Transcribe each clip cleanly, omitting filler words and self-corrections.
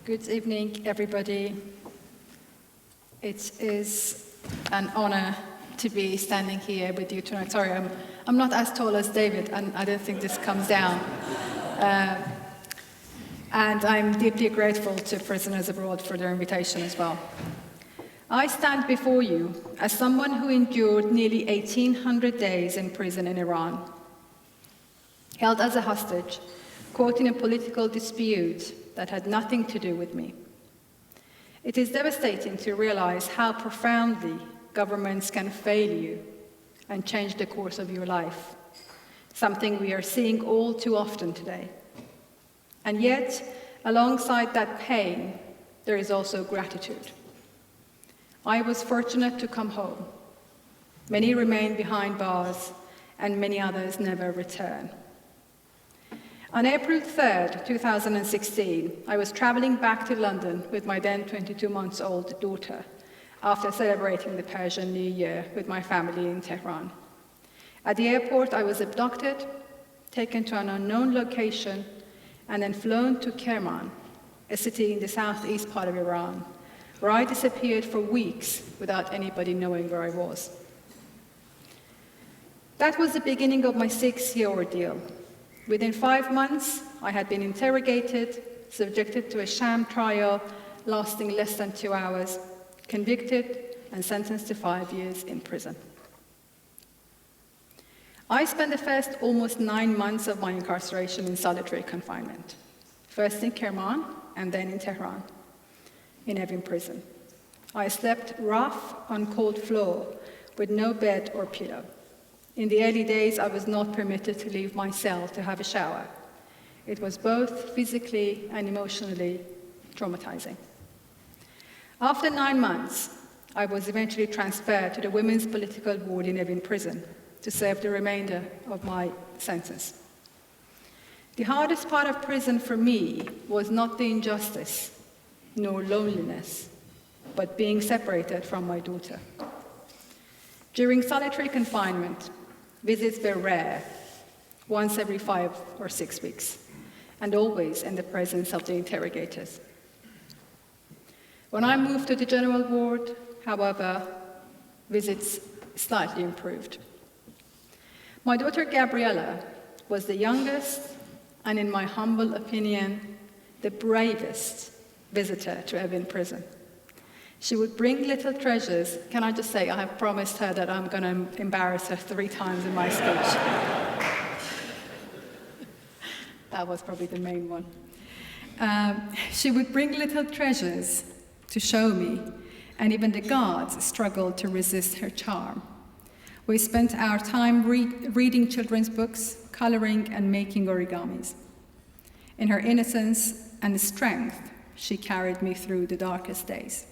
Good evening, everybody. It is an honor to be standing here with you tonight. Sorry, I'm not as tall as David, and I don't think this comes down. And I'm deeply grateful to Prisoners Abroad for their invitation as well. I stand before you as someone who endured nearly 1,800 days in prison in Iran, held as a hostage, caught in a political dispute that had nothing to do with me. It is devastating to realize how profoundly governments can fail you and change the course of your life, something we are seeing all too often today. And yet, alongside that pain, there is also gratitude. I was fortunate to come home. Many remain behind bars, and many others never return. On April 3rd, 2016, I was traveling back to London with my then 22-month-old daughter after celebrating the Persian New Year with my family in Tehran. At the airport, I was abducted, taken to an unknown location, and then flown to Kerman, a city in the southeast part of Iran, where I disappeared for weeks without anybody knowing where I was. That was the beginning of my 6-year ordeal. Within 5 months, I had been interrogated, subjected to a sham trial lasting less than 2 hours, convicted, and sentenced to 5 years in prison. I spent the first almost 9 months of my incarceration in solitary confinement, first in Kerman and then in Tehran, in Evin prison. I slept rough on cold floor with no bed or pillow. In the early days, I was not permitted to leave my cell to have a shower. It was both physically and emotionally traumatizing. After 9 months, I was eventually transferred to the women's political ward in Evin prison to serve the remainder of my sentence. The hardest part of prison for me was not the injustice nor loneliness, but being separated from my daughter. During solitary confinement, visits were rare, once every 5 or 6 weeks, and always in the presence of the interrogators. When I moved to the general ward, however, visits slightly improved. My daughter Gabriella was the youngest and, in my humble opinion, the bravest visitor to Evin prison. She would bring little treasures. Can I just say, I have promised her that I'm going to embarrass her 3 times in my speech. That was probably the main one. She would bring little treasures to show me, and even the guards struggled to resist her charm. We spent our time reading children's books, coloring, and making origamis. In her innocence and strength, she carried me through the darkest days.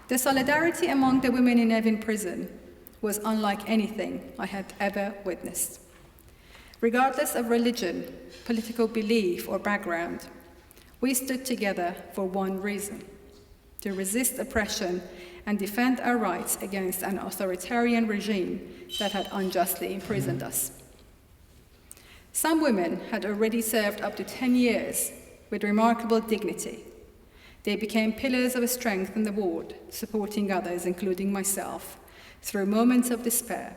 The solidarity among the women in Evin prison was unlike anything I had ever witnessed. Regardless of religion, political belief, or background, we stood together for one reason: to resist oppression and defend our rights against an authoritarian regime that had unjustly imprisoned us. Some women had already served up to 10 years with remarkable dignity. They became pillars of strength in the ward, supporting others, including myself, through moments of despair.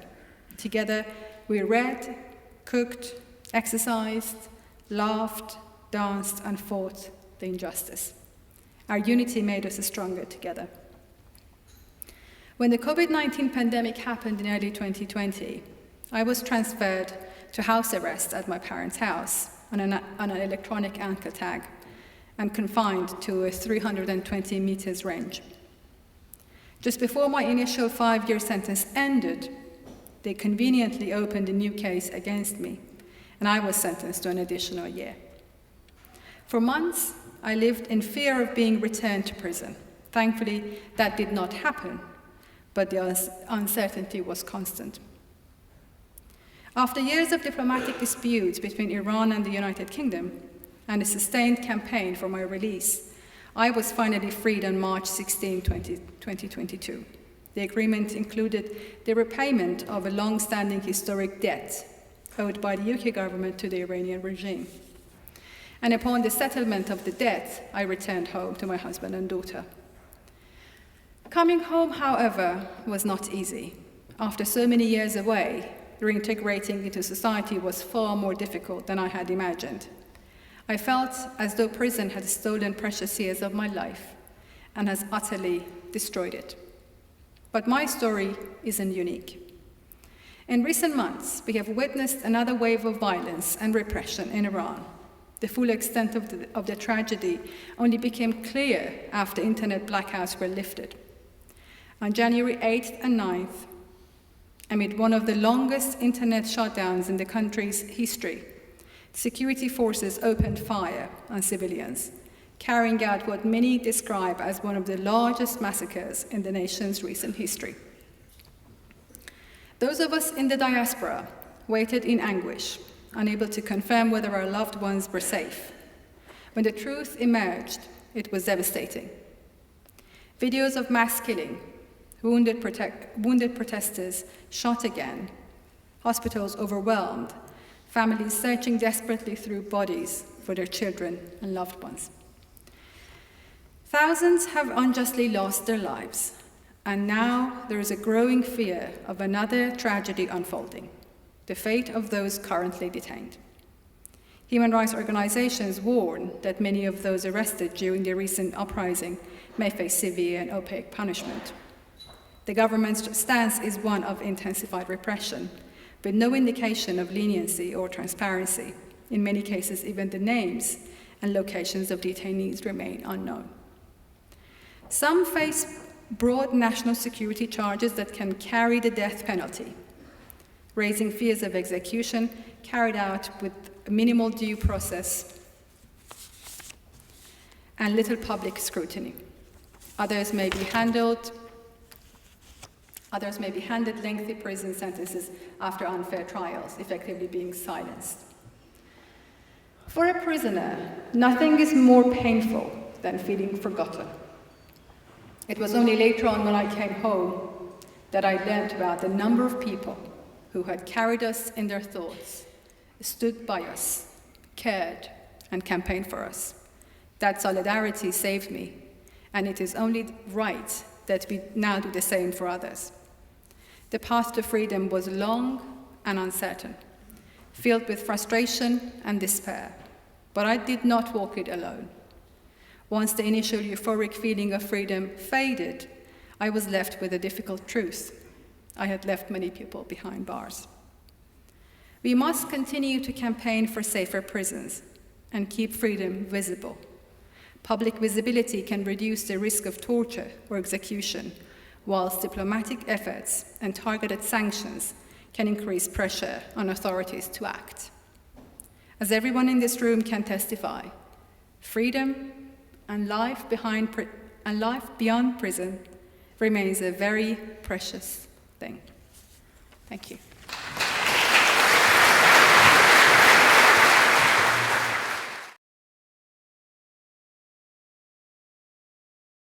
Together, we read, cooked, exercised, laughed, danced, and fought the injustice. Our unity made us stronger together. When the COVID-19 pandemic happened in early 2020, I was transferred to house arrest at my parents' house on an electronic ankle tag, and confined to a 320 meters range. Just before my initial 5-year sentence ended, they conveniently opened a new case against me, and I was sentenced to an additional year. For months, I lived in fear of being returned to prison. Thankfully, that did not happen, but the uncertainty was constant. After years of diplomatic disputes between Iran and the United Kingdom, and a sustained campaign for my release, I was finally freed on March 16, 2022. The agreement included the repayment of a long-standing historic debt owed by the UK government to the Iranian regime. and upon the settlement of the debt, I returned home to my husband and daughter. Coming home, however, was not easy. After so many years away, reintegrating into society was far more difficult than I had imagined. I felt as though prison had stolen precious years of my life and has utterly destroyed it. But my story isn't unique. In recent months, we have witnessed another wave of violence and repression in Iran. The full extent of the tragedy only became clear after internet blackouts were lifted. On January 8th and 9th, amid one of the longest internet shutdowns in the country's history, security forces opened fire on civilians, carrying out what many describe as one of the largest massacres in the nation's recent history. Those of us in the diaspora waited in anguish, unable to confirm whether our loved ones were safe. When the truth emerged, it was devastating. Videos of mass killing, wounded protesters shot again, hospitals overwhelmed, families searching desperately through bodies for their children and loved ones. Thousands have unjustly lost their lives, and now there is a growing fear of another tragedy unfolding, the fate of those currently detained. Human rights organizations warn that many of those arrested during the recent uprising may face severe and opaque punishment. The government's stance is one of intensified repression, with no indication of leniency or transparency. In many cases, even the names and locations of detainees remain unknown. Some face broad national security charges that can carry the death penalty, raising fears of execution carried out with minimal due process and little public scrutiny. Others may be handed lengthy prison sentences after unfair trials, effectively being silenced. For a prisoner, nothing is more painful than feeling forgotten. It was only later on when I came home that I learned about the number of people who had carried us in their thoughts, stood by us, cared, and campaigned for us. That solidarity saved me, and it is only right that we now do the same for others. The path to freedom was long and uncertain, filled with frustration and despair, but I did not walk it alone. Once the initial euphoric feeling of freedom faded, I was left with a difficult truth. I had left many people behind bars. We must continue to campaign for safer prisons and keep freedom visible. Public visibility can reduce the risk of torture or execution, whilst diplomatic efforts and targeted sanctions can increase pressure on authorities to act. As everyone in this room can testify, freedom and life beyond prison remains a very precious thing. Thank you.